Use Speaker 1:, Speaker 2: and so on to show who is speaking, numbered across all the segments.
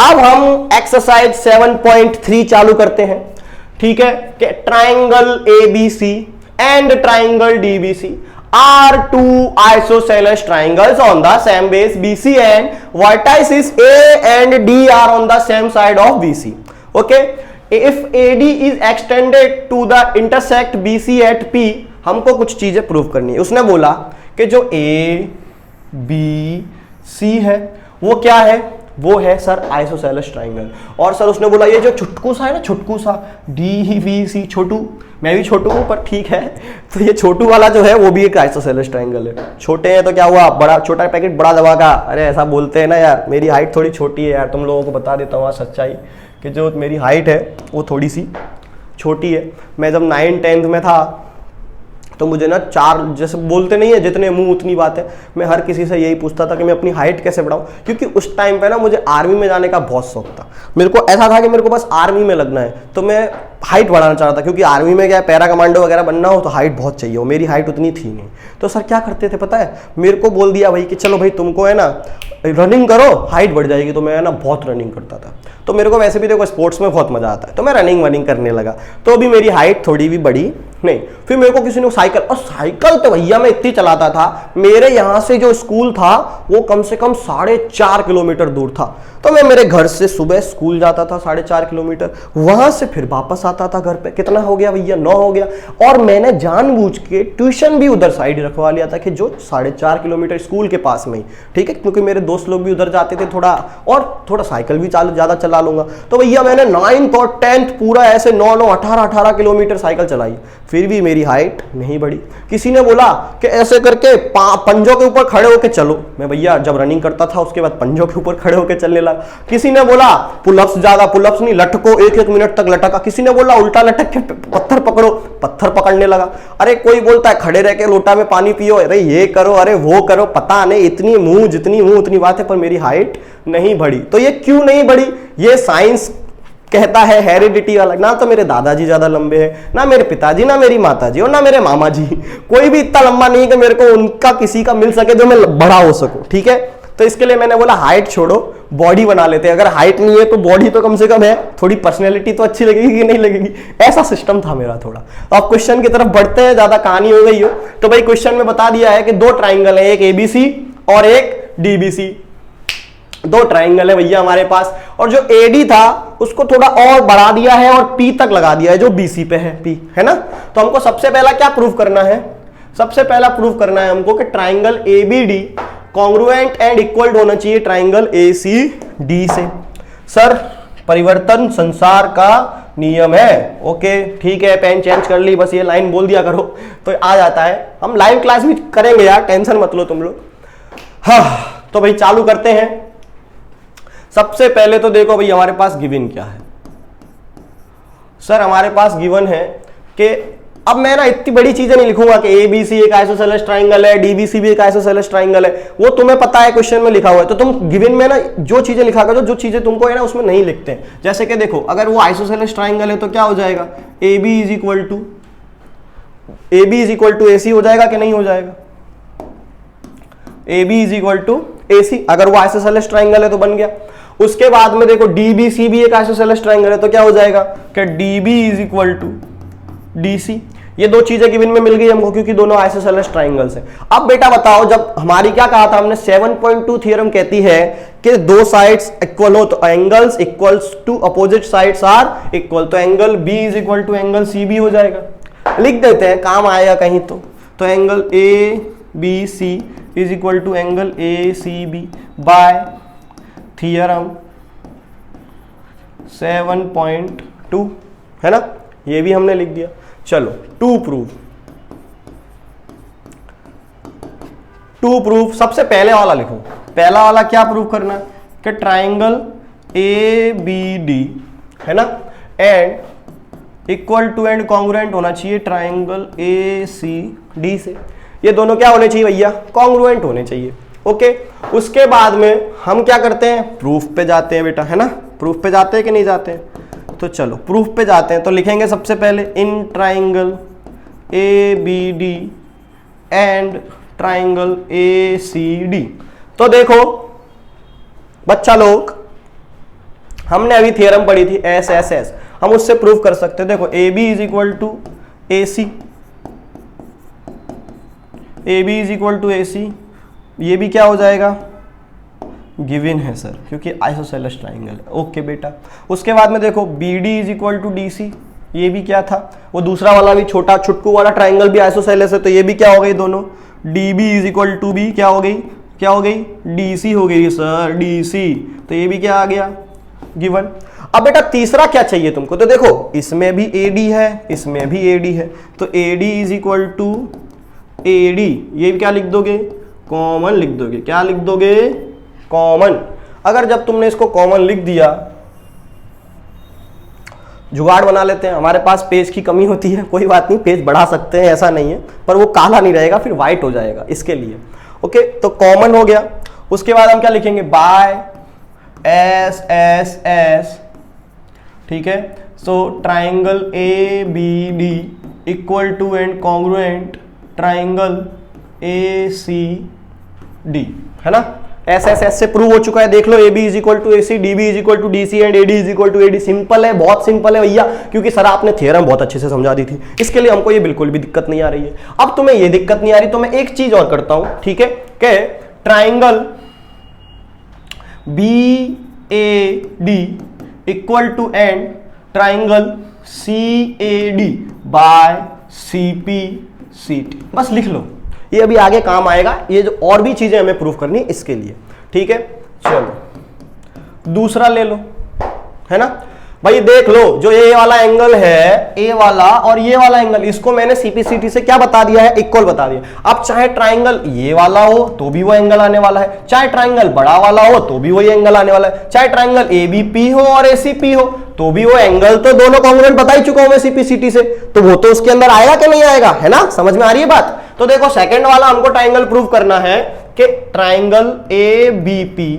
Speaker 1: अब हम एक्सरसाइज 7.3 चालू करते हैं। ठीक है कि triangle ABC and triangle DBC are two isosceles triangles on the same base BC and vertices A and D are on the same side of BC. Okay, if AD is extended to the intersect BC at P, हमको कुछ चीजें prove करनी है। उसने बोला कि जो A B C है वो क्या है, वो है सर आइसोसेलेस ट्राइंगल। और सर उसने बोला ये जो छुटकू सा है ना, छुटकू सा DBC, छोटू, मैं भी छोटू हूं पर ठीक है, तो ये छोटू वाला जो है वो भी एक आइसोसेलेस ट्राइंगल है। छोटे हैं तो क्या हुआ, बड़ा छोटा पैकेट बड़ा दबा का, अरे ऐसा बोलते हैं ना यार, मेरी हाइट थोड़ी छोटी है यार, तुम लोगों को बता देता हूँ सच्चाई कि जो मेरी हाइट है वो थोड़ी सी छोटी है। मैं जब 9th-10th में था तो मुझे ना चार, जैसे बोलते नहीं है जितने मुंह उतनी बात है, मैं हर किसी से यही पूछता था कि मैं अपनी हाइट कैसे बढ़ाऊं, क्योंकि उस टाइम पे ना मुझे आर्मी में जाने का बहुत शौक था। मेरे को ऐसा था कि मेरे को बस आर्मी में लगना है, तो मैं हाइट बढ़ाना चाह रहा था, क्योंकि आर्मी में क्या है, पैरा कमांडो वगैरह बनना हो तो हाइट बहुत चाहिए हो, मेरी हाइट उतनी थी नहीं। तो सर क्या करते थे पता है, मेरे को बोल दिया भाई कि चलो भाई तुमको है ना रनिंग करो, हाइट बढ़ जाएगी। तो मैं है ना बहुत रनिंग करता था, तो मेरे को वैसे भी देखो स्पोर्ट्स में बहुत मजा आता है, तो मैं रनिंग वनिंग करने लगा, तो अभी मेरी हाइट थोड़ी भी बढ़ी नहीं। फिर मेरे को किसी ने साइकिल, और साइकिल तो भैया मैं इतनी चलाता था, मेरे यहाँ से जो स्कूल था वो कम से कम 4.5 किलोमीटर दूर था, तो मैं मेरे घर से सुबह स्कूल जाता था 4.5 किलोमीटर, वहां से फिर वापस आता था घर पे। कितना हो गया भैया, 9 हो गया। और मैंने जानबूझ के ट्यूशन भी उधर साइड रखवा लिया था कि जो 4.5 किलोमीटर स्कूल के पास में ही, ठीक है, क्योंकि मेरे दोस्त लोग भी उधर जाते थे थोड़ा, और थोड़ा साइकिल भी ज्यादा चला लूंगा। तो भैया मैंने 9th और 10th पूरा ऐसे 9 18 किलोमीटर साइकिल चलाई, फिर भी मेरी हाइट नहीं बढ़ी। किसी ने बोला कि ऐसे करके पंजों के ऊपर खड़े होकर चलो, मैं भैया जब रनिंग करता था उसके बाद पंजों के ऊपर खड़े होकर चलने लगा। किसी ने बोला पुलअप्स, ज्यादा पुलअप्स नहीं, लटको 1-1 मिनट तक लटका। किसी ने बोला उल्टा लटक के पत्थर पकड़ो, पत्थर पकड़ने लगा। अरे कोई बोलता है खड़े रह के लोटा में पानी पियो, अरे ये करो, अरे वो करो, पता नहीं, इतनी मुंह जितनी मुंह उतनी बात है, पर मेरी हाइट नहीं बढ़ी। तो ये क्यों नहीं बढ़ी, ये साइंस कहता है हेरिडिटी वाला। ना तो मेरे दादाजी ज्यादा लंबे हैं, ना मेरे पिताजी, ना मेरी माताजी, और ना मेरे मामा जी, कोई भी इतना लंबा नहीं कि मेरे को उनका किसी का मिल सके जो मैं बड़ा हो सकूं। ठीक है, तो इसके लिए मैंने बोला हाइट छोड़ो, बॉडी बना लेते हैं। अगर हाइट नहीं है तो बॉडी तो कम से कम है, थोड़ी पर्सनैलिटी तो अच्छी लगेगी कि नहीं लगेगी, ऐसा सिस्टम था मेरा थोड़ा। तो अब क्वेश्चन की तरफ बढ़ते हैं, ज्यादा कहानी हो गई हो। तो भाई क्वेश्चन में बता दिया है कि 2 ट्राइंगल है, एक एबीसी और एक डीबीसी। 2 ट्राइंगल है भैया हमारे पास, और जो एडी था उसको थोड़ा और बढ़ा दिया है और पी तक लगा दिया है, जो बीसी पे है, पी है ना। तो हमको सबसे पहला क्या प्रूव करना है, सबसे पहला प्रूव करना है हमको कि triangle ABD congruent and equal होना चाहिए ट्राइंगल एसीडी से। सर परिवर्तन संसार का नियम है, ओके ठीक है, पेन चेंज कर ली, बस ये लाइन बोल दिया करो तो आ जाता है। हम लाइव क्लास भी करेंगे यार, टेंशन मत लो तुम लोग। हाँ तो भाई चालू करते हैं। सबसे पहले तो देखो भाई हमारे पास गिवन क्या है। सर हमारे पास गिवन है कि अब मैं ना इतनी बड़ी चीजें नहीं लिखूंगा कि एबीसी एक आइसोसेलेस ट्राइंगल है, डीबीसी भी एक आइसोसेलेस ट्राइंगल है, वो तुम्हें पता है क्वेश्चन में लिखा हुआ है। तो तुम गिवन में ना जो चीजें लिखा करो, जो चीजें तुमको है ना उसमें नहीं लिखते हैं। जैसे कि देखो अगर वो आइसोसेलेस ट्राइंगल है तो क्या हो जाएगा, AB is equal to AC हो जाएगा कि नहीं हो जाएगा, AB is equal to AC, अगर वो आइसोसेलेस ट्राइंगल है तो बन गया। उसके बाद में देखो DBC भी एक आइसोसेलेस ट्राइंगल है तो क्या हो जाएगा कि DB is equal to DC। ये 2 चीजें गिवन में मिल गई हमको क्योंकि दोनों आइसोसेलेस ट्राइंगल्स हैं। अब बेटा बताओ, जब हमारी क्या कहा था हमने, 7.2 थ्योरम कहती है कि 2 साइड्स इक्वल हो तो angles equals to opposite sides are equal, तो angle B is equal to angle CB हो जाएगा। लिख देते हैं, काम आएगा कहीं तो angle ABC is equal to angle ACB by theorem 7.2, है ना, ये भी हमने लिख दिया। चलो टू प्रूफ सबसे पहले वाला लिखो। पहला वाला क्या प्रूफ करना है कि ट्राइंगल ABD है ना and equal to and congruent होना चाहिए ट्राइंगल ACD से। ये दोनों क्या होने चाहिए भैया, कॉन्ग्रुएंट होने चाहिए। ओके, उसके बाद में हम क्या करते हैं, प्रूफ पे जाते हैं बेटा, है ना। प्रूफ पे जाते हैं कि नहीं जाते हैं, तो चलो प्रूफ पे जाते हैं। तो लिखेंगे सबसे पहले in triangle ABD and triangle ACD। तो देखो बच्चा लोग, हमने अभी थ्योरम पढ़ी थी एस एस एस, हम उससे प्रूव कर सकते हैं। देखो A B is equal to A C, A B is equal to A C, ये भी क्या हो जाएगा, गिवन है सर, क्योंकि आइसोसेलेस ट्राइंगल है। ओके बेटा, उसके बाद में देखो B D is equal to D C, ये भी क्या था, वो दूसरा वाला भी छोटा छुटकू वाला ट्राइंगल भी आइसोसेलेस है, तो ये भी क्या हो गई दोनों, D B is equal to B क्या हो गई, क्या हो गई, डी सी हो गई सर, डी सी, तो ये भी क्या आ गया, गिवन। अब बेटा तीसरा क्या चाहिए तुमको, तो देखो इसमें भी ए डी है, इसमें भी ए डी है, तो A D is equal to A D, ये क्या लिख दोगे, कॉमन लिख दोगे, क्या लिख दोगे, कॉमन। अगर जब तुमने इसको कॉमन लिख दिया, जुगाड़ बना लेते हैं, हमारे पास पेज की कमी होती है, कोई बात नहीं, पेज बढ़ा सकते हैं, ऐसा नहीं है, पर वो काला नहीं रहेगा, फिर व्हाइट हो जाएगा, इसके लिए। ओके, तो कॉमन हो गया। उसके बाद हम क्या लिखेंगे, बाय एस एस एस, ठीक है। So triangle A B D equal to and congruent triangle A C D, है ना। एस एस एस से प्रूव हो चुका है, देख लो, A B is equal to A C, D B is equal to D C and A D is equal to A D. Simple है, बहुत सिंपल है भैया, क्योंकि सर आपने थ्योरम बहुत अच्छे से समझा दी थी, इसके लिए हमको ये बिल्कुल भी दिक्कत नहीं आ रही है। अब तुम्हें ये दिक्कत नहीं आ रही तो मैं एक चीज और करता हूं, ठीक है, कि triangle B A D equal to and triangle C A D by C P C T, बस लिख लो, ये अभी आगे काम आएगा, ये जो और भी चीजें हमें प्रूफ करनी है इसके लिए, ठीक है। चलो दूसरा ले लो, है ना भाई, देख लो जो ये वाला एंगल है, ए वाला और ये वाला एंगल, इसको मैंने सीपीसीटी से क्या बता दिया है, इक्वल बता दिया। अब चाहे ट्राइंगल ये वाला हो तो भी वो एंगल आने वाला है, चाहे ट्राइंगल बड़ा वाला हो तो भी वही एंगल आने वाला है, चाहे ट्राइंगल ए बी पी हो और ए सी पी हो तो भी वो एंगल, तो दोनों कॉन्ग्रुएंट बता ही चुका हूं मैं सीपीसीटी से, तो वो तो उसके अंदर आएगा कि नहीं आएगा, है ना, समझ में आ रही है बात। तो देखो सेकंड वाला हमको ट्राइंगल प्रूव करना है कि triangle A B P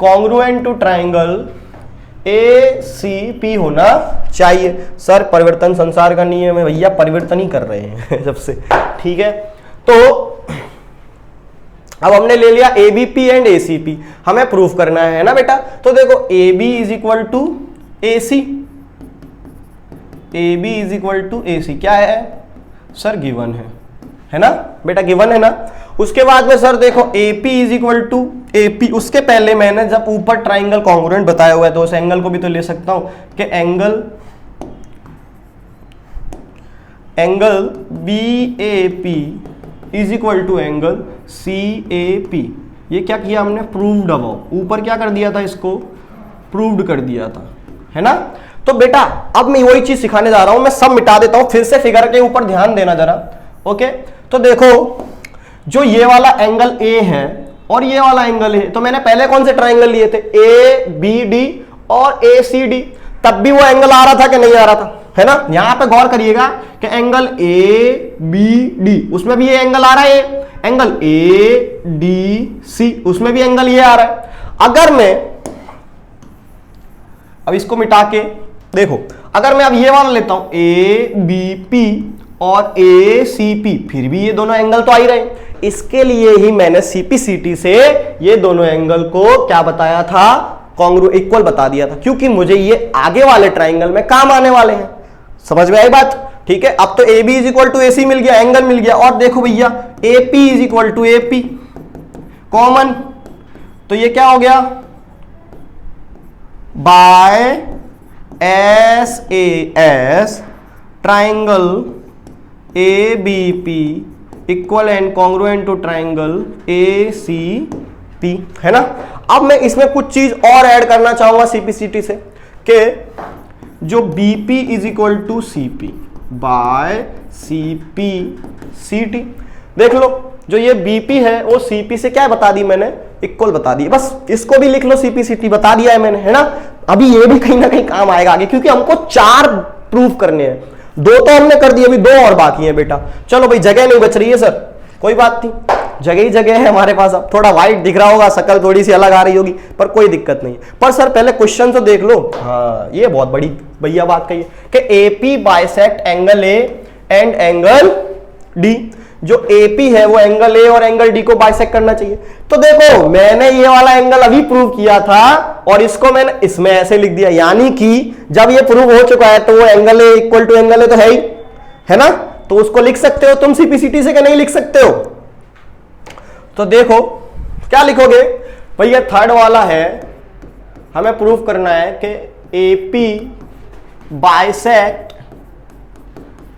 Speaker 1: congruent to triangle A C P होना चाहिए। सर परिवर्तन संसार का नियम है भैया, परिवर्तन ही कर रहे हैं जब से, ठीक है। तो अब हमने ले लिया A B P and A C P, हमें प्रूफ करना है ना बेटा। तो देखो A B is equal to A C, A B is equal to A C क्या है सर, गिवन है ना बेटा, गिवन है ना। उसके बाद में सर देखो A P is equal to A P, उसके पहले मैंने जब ऊपर ट्राइंगल कॉन्ग्रुएंट बताया हुआ है तो उस एंगल को भी तो ले सकता हूं कि angle B A P is equal to angle C A P. ये क्या किया हमने, प्रूव्ड अबव, ऊपर क्या कर दिया था, इसको प्रूव्ड कर दिया था, है ना। तो बेटा अब मैं वही चीज सिखाने जा रहा हूं, मैं सब मिटा देता हूं, फिर से फिगर के ऊपर ध्यान देना जरा। ओके, तो देखो जो ये वाला एंगल ए है और ये वाला एंगल है, तो मैंने पहले कौन से ट्राइंगल लिए थे, ए बी डी और ए सी डी, तब भी वो एंगल आ रहा था कि नहीं आ रहा था, है ना। यहां पे गौर करिएगा कि एंगल ए बी डी, उसमें भी ये एंगल आ रहा है, एंगल ए डी सी, उसमें भी एंगल ये आ रहा है। अगर मैं अब इसको मिटा के देखो, अगर मैं अब ये वाला लेता हूं ए बी पी और ए सी पी, फिर भी ये दोनों एंगल तो आ ही रहे। इसके लिए ही मैंने सीपीसीटी से ये दोनों एंगल को क्या बताया था, कॉन्ग्रू इक्वल बता दिया था, क्योंकि मुझे ये आगे वाले ट्राइंगल में काम आने वाले हैं। समझ में आई बात, ठीक है। अब तो A B is equal to A C मिल गया, एंगल मिल गया, और देखो भैया A P is equal to A P common, तो ये क्या हो गया, by S A S triangle A B P equal and congruent to triangle A C P, है ना। अब मैं इसमें कुछ चीज और ऐड करना चाहूंगा सीपीसीटी से, कि जो BP is equal to CP by CP CT, देख लो जो ये बीपी है वो सीपी से क्या बता दी मैंने, इक्वल बता दी, बस इसको भी लिख लो, सीपीसीटी बता दिया है मैंने, है ना। अभी ये भी कहीं ना कहीं काम आएगा आगे, क्योंकि हमको 4 प्रूफ करने हैं, 2 तो हमने कर दिए, अभी 2 और बाकी हैं बेटा। चलो भाई, जगह नहीं बच रही है सर, कोई बात नहीं, जगह ही जगह है हमारे पास। अब थोड़ा वाइट दिख रहा होगा, शक्ल थोड़ी सी अलग आ रही होगी, पर कोई दिक्कत नहीं। पर सर पहले क्वेश्चन तो देख लो। हाँ, ये बहुत बड़ी भैया बात कही है कि AP bisect angle A and angle D. जो AP है वो एंगल A और एंगल D को बाइसेक्ट करना चाहिए। तो देखो मैंने ये वाला एंगल अभी प्रूव किया था और इसको मैंने इसमें ऐसे लिख दिया, यानी कि जब ये प्रूव हो चुका है तो वो angle A equal to angle A तो है ही, है ना, तो उसको लिख सकते हो तुम CPCT से, क्या नहीं लिख सकते हो? तो देखो क्या लिखोगे भैया, थर्ड वाला है, हमें प्रूव करना है कि AP bisect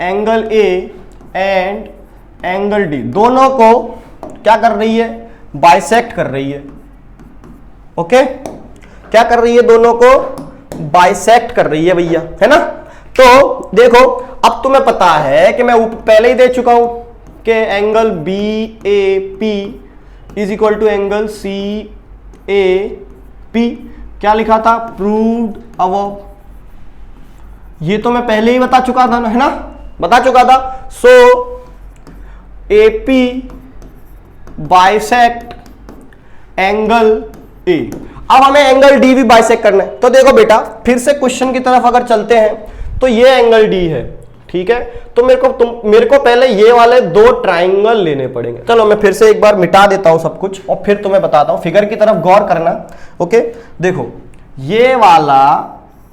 Speaker 1: angle A and angle D, दोनों को क्या कर रही है, बाइसेक्ट कर रही है। ओके, क्या कर रही है, दोनों को बाइसेक्ट कर रही है भैया, है ना। तो देखो अब तुम्हें पता है कि मैं पहले ही दे चुका हूं कि angle BAP is equal to angle CAP, क्या लिखा था, प्रूव्ड अबव, ये तो मैं पहले ही बता चुका था ना, है ना, बता चुका था। सो AP बाइसेक्ट एंगल A, अब हमें एंगल D भी बाइसेक्ट करना है। तो देखो बेटा फिर से क्वेश्चन की तरफ अगर चलते हैं तो ये एंगल D है, ठीक है, तो मेरे को पहले ये वाले दो ट्राइंगल लेने पड़ेंगे। चलो मैं फिर से एक बार मिटा देता हूं सब कुछ और फिर तुम्हें बताता हूं, फिगर की तरफ गौर करना। ओके, देखो ये वाला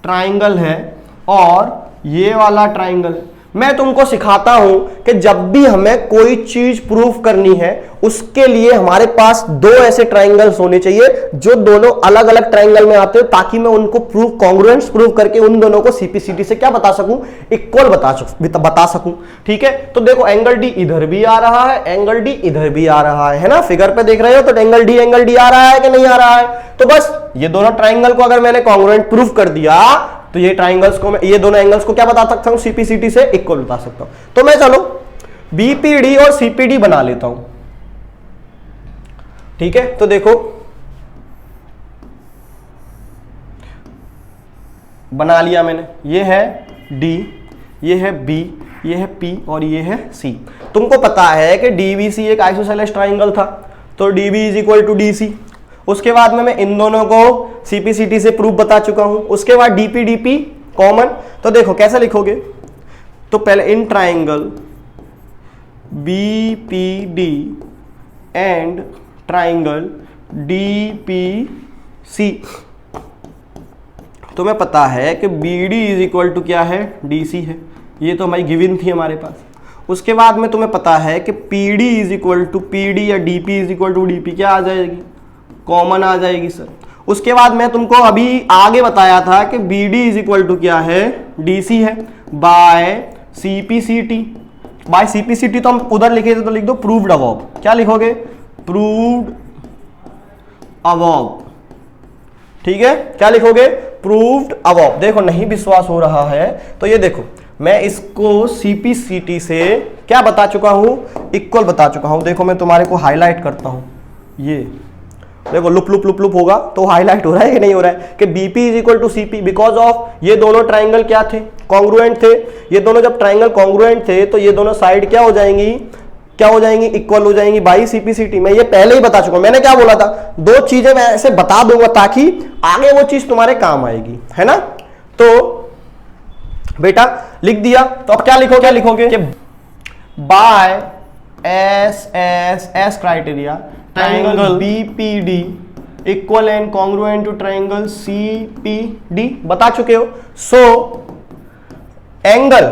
Speaker 1: ट्राइंगल है और ये वाला ट्राइंगल है। मैं तुमको सिखाता हूं कि जब भी हमें कोई चीज प्रूफ करनी है उसके लिए हमारे पास दो ऐसे ट्राइंगल्स होने चाहिए जो दोनों अलग अलग ट्राइंगल में आते हो, ताकि मैं उनको प्रूफ कॉन्ग्रुएंस प्रूफ करके उन दोनों को CPCT से क्या बता सकूं, इक्वल बता सकूं। ठीक है, तो देखो एंगल D इधर भी आ रहा है, एंगल D इधर भी आ रहा है ना, फिगर पे देख रहे हो, तो एंगल D आ रहा है कि नहीं आ रहा है। तो बस ये दोनों ट्राइंगल को अगर मैंने कॉन्ग्रुएंट प्रूफ कर दिया तो ये ट्राइंगल्स को मैं, ये दोनों एंगल्स को क्या बता सकता हूं, CPCT से इक्वल बता सकता हूं। तो मैं चलो BPD और CPD बना लेता हूं। ठीक है, तो देखो बना लिया मैंने, ये है D, ये है B, ये है P और ये है C। तुमको पता है कि DBC एक आइसोसेलेस ट्राइंगल था, तो DB is equal to DC। उसके बाद में मैं इन दोनों को CPCT से प्रूफ बता चुका हूं। उसके बाद DP कॉमन, तो देखो कैसे लिखोगे, तो पहले in triangle BPD and triangle DPC, तुम्हें पता है कि BD इज इक्वल टू क्या है, DC है, ये तो हमारी गिवन थी हमारे पास। उसके बाद में तुम्हें पता है कि PD is equal to PD या DP is equal to DP, क्या आ जाएगी, कॉमन आ जाएगी सर। उसके बाद मैं तुमको अभी आगे बताया था कि BD इज इक्वल टू क्या है, DC है, बाय CPCT। बाय CPCT तो हम उधर लिखे थे, तो लिख दो प्रूव्ड अबव। क्या लिखोगे, प्रूव्ड अबव। ठीक है, क्या लिखोगे, प्रूव्ड अबव। देखो नहीं विश्वास हो रहा है तो ये देखो मैं इसको CPCT से क्या बता चुका हूं, इक्वल बता चुका हूं। देखो मैं तुम्हारे को हाईलाइट करता हूं, ये देखो लुप लुप लुप लुप होगा तो हाईलाइट हो रहा है कि नहीं हो रहा है, कि BP is equal to CP, because of ये दोनों ट्राइंगल क्या थे, कॉन्ग्रुएंट थे। ये दोनों जब ट्राइंगल कॉन्ग्रुएंट थे तो ये दोनों साइड क्या हो जाएंगी, इक्वल हो जाएंगी बाई CPCT। मैं ये पहले ही बता चुका हूं, मैंने क्या बोला था, दो चीजें मैं ऐसे बता दूंगा ताकि आगे वो चीज तुम्हारे काम आएगी, है ना। तो बेटा लिख दिया, तो अब क्या लिखोगे कि by S criteria triangle BPD equal and congruent to triangle CPD बता चुके हो। So angle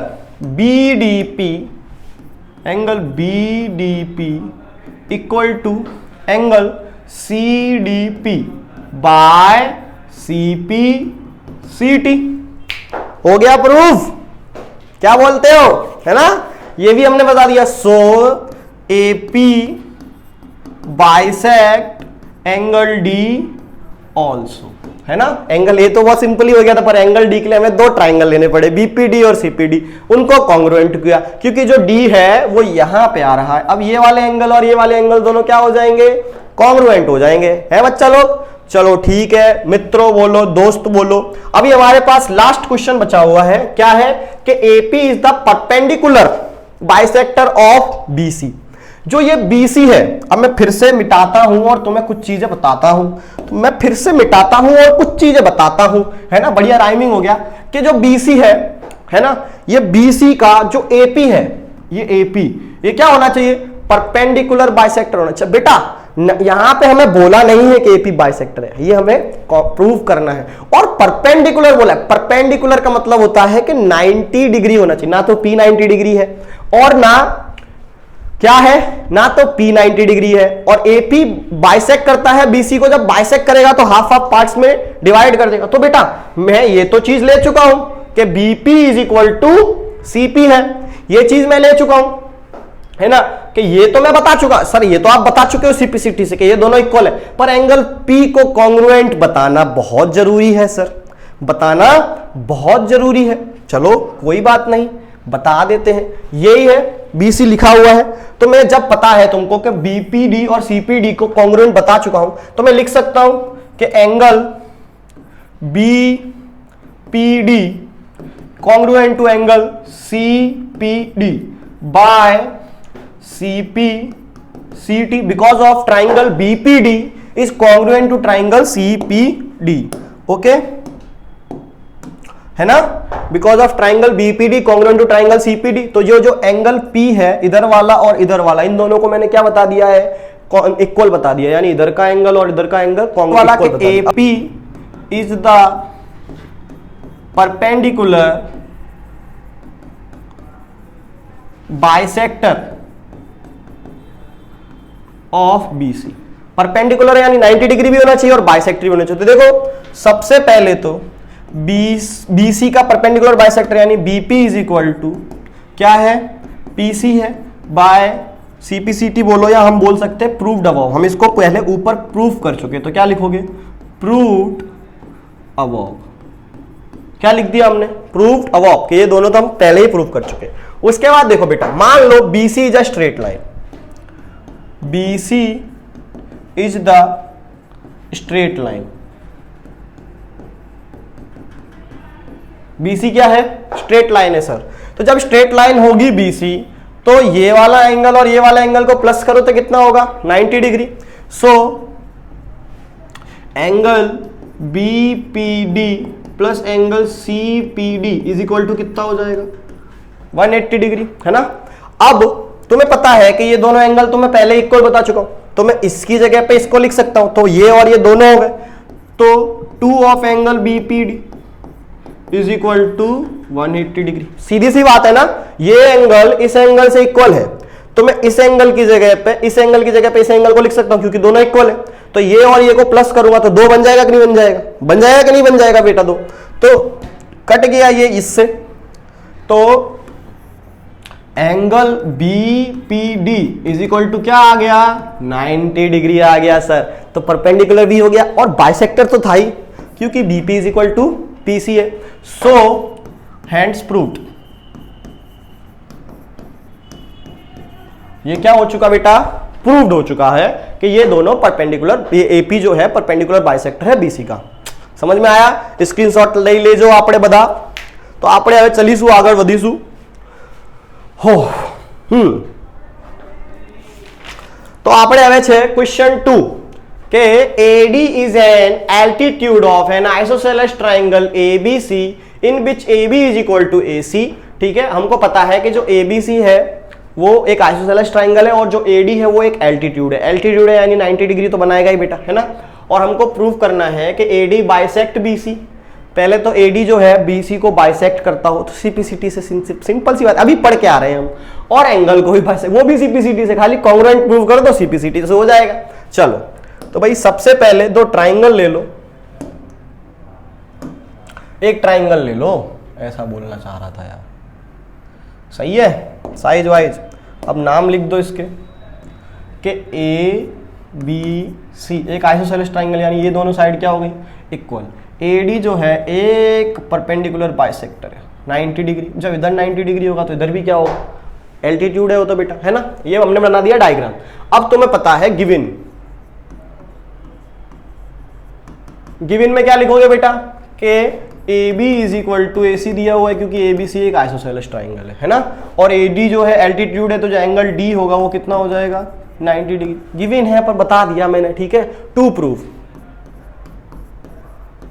Speaker 1: BDP equal to angle CDP by CPCT। हो गया प्रूफ, क्या बोलते हो, है ना, ये भी हमने बता दिया। सो AP bisect angle D also, है ना। एंगल A तो बहुत सिंपल ही हो गया था, पर एंगल D के लिए हमें दो ट्राइंगल लेने पड़े, BPD और CPD, उनको कॉन्ग्रुएंट किया, क्योंकि जो D है वो यहां पे आ रहा है। अब ये वाले एंगल और ये वाले एंगल दोनों क्या हो जाएंगे, कॉन्ग्रुएंट हो जाएंगे, है बच्चा लोग। चलो ठीक है, मित्रों बोलो, दोस्त बोलो। अभी हमारे पास लास्ट क्वेश्चन बचा हुआ है, क्या है कि AP is the perpendicular bisector of BC। जो ये BC है, अब मैं फिर से मिटाता हूं और तुम्हें कुछ चीजें बताता हूं, तो मैं फिर से मिटाता हूं और कुछ चीजें बताता हूं, है ना, बढ़िया राइमिंग हो गया। कि जो BC है ना, ये BC का जो AP है, ये AP ये क्या होना चाहिए, परपेंडिकुलर बाइसेक्टर होना चाहिए। बेटा यहां पे हमें बोला नहीं है कि एपी बाइसेक्टर है, ये हमें प्रूव करना है। और परपेंडिकुलर बोला है, परपेंडिकुलर का मतलब होता है कि 90 डिग्री होना चाहिए, ना तो पी 90 डिग्री है और ना क्या है, ना तो पी 90 डिग्री है। और एपी बाइसेक्ट करता है बीसी को, जब बाइसेक्ट करेगा तो हाफ हाफ पार्ट्स में डिवाइड कर देगा। तो बेटा मैं ये तो चीज ले चुका हूं कि BP is equal to CP है, ये चीज मैं ले चुका हूं, है ना, कि ये तो मैं बता चुका सर, ये तो आप बता चुके हो सीपीसीटी से कि ये दोनों इक्वल है, पर एंगल पी को कॉन्ग्रुएंट बताना बहुत जरूरी है सर, बताना बहुत जरूरी है। चलो कोई बात नहीं, बता देते हैं। यही है, बीसी लिखा हुआ है, तो मैं जब पता है तुमको कि बीपीडी और सीपीडी को कॉन्ग्रुएंट बता चुका हूं, तो मैं लिख सकता हूं कि angle BPD congruent to angle CPD by CPCT because of triangle BPD is congruent to triangle CPD, okay है ना, because of triangle BPD congruent to triangle CPD। तो जो एंगल P है इधर वाला और इधर वाला, इन दोनों को मैंने क्या बता दिया है, इक्वल बता दिया, यानी इधर का एंगल और इधर का एंगल वाला के AP is the perpendicular bisector of BC। Perpendicular यानी 90 डिग्री भी होना चाहिए और बाइसेक्टर भी होना चाहिए। तो देखो सबसे पहले तो BC का परपेंडिकुलर बाइसेक्टर यानी BP इज इक्वल टू क्या है, PC है बाय CPCT बोलो या हम बोल सकते हैं प्रूव्ड अबव। हम इसको पहले ऊपर प्रूव कर चुके, तो क्या लिखोगे, प्रूव्ड अबव। क्या लिख दिया हमने, प्रूव्ड अबव, कि ये दोनों तो हम पहले ही प्रूव कर चुके। उसके बाद देखो बेटा, मान लो BC is a straight line, BC is the straight line। BC क्या है, स्ट्रेट लाइन है सर। तो जब स्ट्रेट लाइन होगी BC, तो ये वाला एंगल और ये वाला एंगल को प्लस करो तो कितना होगा, 90 degree. So angle BPD plus angle CPD is equal to कितना हो जाएगा, 180 डिग्री, है ना। अब तुम्हें पता है कि ये दोनों एंगल तो मैं पहले इक्वल बता चुका हूं, तो मैं इसकी जगह पे इसको लिख सकता हूं, तो ये और ये दोनों हो गए। तो 2 of angle BPD is equal to 180 degree. सीधी सी बात है ना, ये एंगल इस एंगल से इक्वल है, तो मैं इस एंगल की जगह पे इस एंगल की जगह पे इस एंगल को लिख सकता हूं, क्योंकि दोनों इक्वल है। तो ये और ये को प्लस करूंगा तो 2 बन जाएगा कि नहीं बन जाएगा, बन जाएगा कि नहीं बन जाएगा बेटा, 2। तो कट गया ये इससे, तो angle BPD is equal to क्या आ गया, 90 डिग्री आ गया सर। तो परपेंडिकुलर भी हो गया और बाइसेक्टर तो था ही, क्योंकि BP is equal to PC है। So hence proved. ये क्या हो चुका बेटा, प्रूव्ड हो चुका है कि ये दोनों परपेंडिकुलर, ये AP जो है परपेंडिकुलर बाइसेक्टर है BC का। समझ में आया, स्क्रीनशॉट ले जो आपने बता। तो आपने હવે चलीसु आगे वधीसु हो। तो આપણે હવે છે क्वेश्चन 2 કે AD is an altitude of an isosceles triangle ABC in which AB is equal to AC। ठीक है, हमको पता है कि जो ABC है वो एक आइसोसेलेस ट्राइंगल है और जो AD है वो एक एल्टीट्यूड है। एल्टीट्यूड है यानी 90 डिग्री तो बनाएगा ही बेटा, है ना। और हमको प्रूव करना है कि AD बाइसेक्ट BC। पहले तो AD जो है BC को बाइसेक्ट करता हो, तो CPCT से सिंपल सी बात, अभी पढ़ के आ रहे हैं हम। और एंगल को भी बाइसेक्ट, वो भी CPCT से, खाली कॉन्ग्रुएंट प्रूव कर दो CPCT से हो जाएगा। चलो तो भाई सबसे पहले 2 ट्राइंगल ले लो, एक ट्राइंगल ले लो, ऐसा बोलना चाह रहा था यार, सही है, साइज वाइज। अब नाम लिख दो इसके कि ABC एक आइसोसेलेस ट्राइंगल, यानी ये दोनों साइड क्या हो गई, इक्वल। AD जो है एक परपेंडिकुलर बाइसेक्टर है 90 डिग्री। जब इधर 90 डिग्री होगा तो इधर भी क्या होगा, एल्टीट्यूड है वो तो बेटा, है ना। ये हमने बना दिया डायग्राम। अब तुम्हें पता है गिवन में क्या लिखोगे बेटा कि AB is equal to AC दिया हुआ है, क्योंकि ABC एक आइसोसेलेस ट्राइंगल है ना। और AD जो है एल्टीट्यूड है, तो जो एंगल D होगा वो कितना हो जाएगा, 90 डिग्री। गिवन है पर बता दिया मैंने, ठीक है। टू प्रूफ,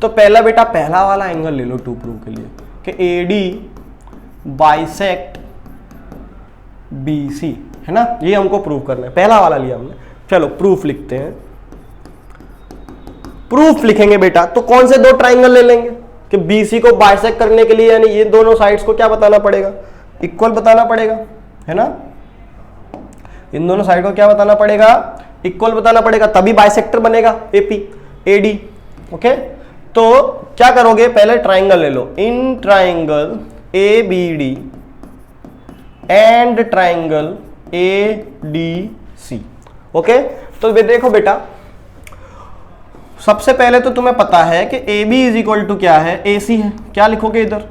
Speaker 1: तो पहला बेटा पहला वाला एंगल ले लो टू प्रूव के लिए कि AD बाइसेक्ट BC। है ना, ये हमको प्रूव करना है, पहला वाला लिया हमने। चलो प्रूफ लिखते हैं। प्रूफ लिखेंगे बेटा तो कौन से दो ट्राइंगल ले लेंगे कि बीसी को बाइसेक्ट करने के लिए, यानी ये दोनों साइड्स को क्या बताना पड़ेगा, इक्वल बताना पड़ेगा, है ना, इन दोनों साइड को क्या बताना पड़ेगा, इक्वल बताना पड़ेगा, तभी बाइसेक्टर बनेगा एपी एडी। ओके, तो क्या करोगे, पहले ट्राइंगल ले लो, in triangle A B D and triangle A D C. Okay, तो देखो बेटा, सबसे पहले तो तुम्हें पता है कि A B is equal to क्या है, ए सी है। क्या लिखोगे इधर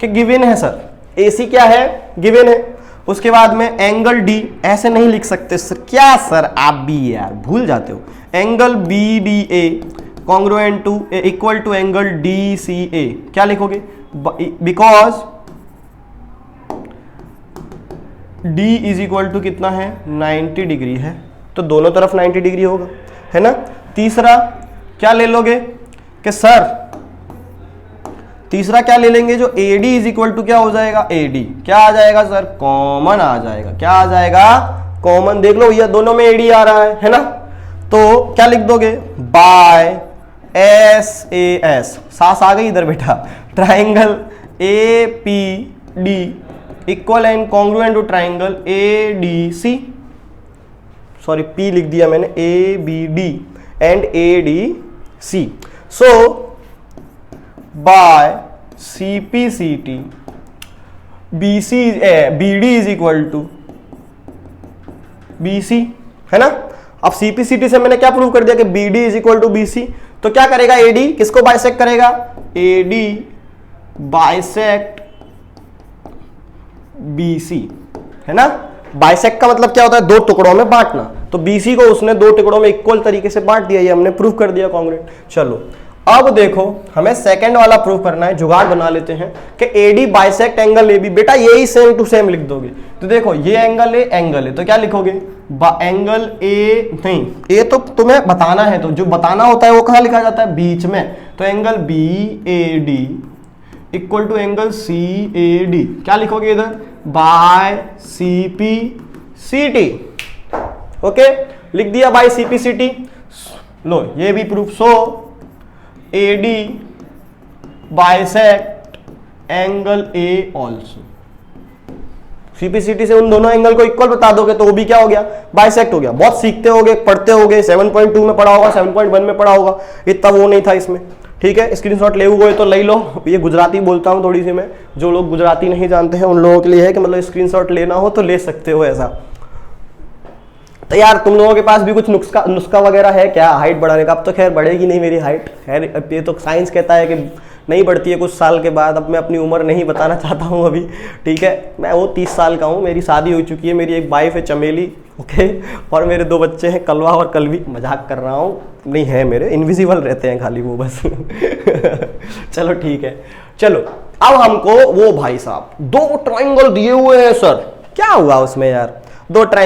Speaker 1: कि गिवन है सर, ए सी क्या है, गिवन है। उसके बाद में एंगल डी, ऐसे नहीं लिख सकते सर, क्या सर आप भी यार भूल जाते हो, angle B D A congruent to equal to angle D C A. क्या लिखोगे, because D is equal to कितना है, 90 डिग्री है, तो दोनों तरफ 90 डिग्री होगा, है ना। तीसरा क्या ले लोगे कि सर, तीसरा क्या ले लेंगे, जो AD इज इक्वल टू क्या हो जाएगा, AD क्या आ जाएगा सर, कॉमन आ जाएगा। क्या आ जाएगा, कॉमन। देख लो ये दोनों में AD आ रहा है ना, तो क्या लिख दोगे, बाय SAS, सास आ गई इधर बेटा, triangle APD equal and congruent to triangle ADC, sorry P लिख दिया मैंने, ABD and ADC. So by CPCT BD is equal to BC, है ना। अब CPCT से मैंने क्या प्रूव कर दिया कि BD is equal to BC, तो क्या करेगा, AD किसको बाइसेक्ट करेगा, AD बाइसेक्ट BC, है ना। बाइसेक्ट का मतलब क्या होता है, दो टुकड़ों में बांटना, तो BC को उसने दो टुकड़ों में इक्वल तरीके से बांट दिया, ये हमने प्रूव कर दिया कॉन्ग्रुएंट। चलो अब देखो हमें सेकंड वाला प्रूव करना है, जुगाड़ बना लेते हैं कि AD बाइसेक्ट एंगल AB। बेटा यही सेम टू सेम लिख दोगे, तो देखो ये एंगल है तो क्या लिखोगे, एंगल A, नहीं ए तो तुम्हें बताना है, तो जो बताना होता है वो कहाँ लिखा जाता है, बीच में, तो angle BAD equal to angle CAD। क्या लिखोगे इधर, बाय CPCT। ओके, लिख दिया बाय CPCT। लो ये भी proof, so AD bisect angle A also. CPCT से उन दोनों एंगल को इक्वल बता दोगे तो वो भी क्या हो गया, बाइसेक्ट हो गया। बहुत सीखते होगे, पढ़ते होगे, 7.2 में पढ़ा होगा, 7.1 में पढ़ा होगा, इतना वो नहीं था इसमें, ठीक है। स्क्रीनशॉट ले हुए तो ले लो, ये गुजराती बोलता हूँ थोड़ी सी मैं, जो लोग गुजराती नहीं जानते हैं उन लोगों के लिए है कि मतलब स्क्रीनशॉट लेना हो तो ले सकते हो ऐसा। तो यार तुम लोगों के पास भी कुछ नुस्खा वगैरह है क्या हाइट बढ़ाने का? अब तो खैर बढ़ेगी नहीं मेरी हाइट, खैर ये तो साइंस कहता है कि नहीं बढ़ती है कुछ साल के बाद। अब मैं अपनी उम्र नहीं बताना चाहता हूँ अभी, ठीक है। मैं वो 30 साल का हूँ, मेरी शादी हो चुकी है, मेरी एक वाइफ है चमेली, ओके, और मेरे 2 बच्चे हैं कलवा और कलवी। मजाक कर रहा हूँ, नहीं है मेरे, इनविजिबल रहते हैं खाली वो बस चलो ठीक है। चलो अब हमको वो भाई साहब 2 ट्राइंगल दिए हुए हैं सर, क्या हुआ उसमें यार, 2 ट्राइंगल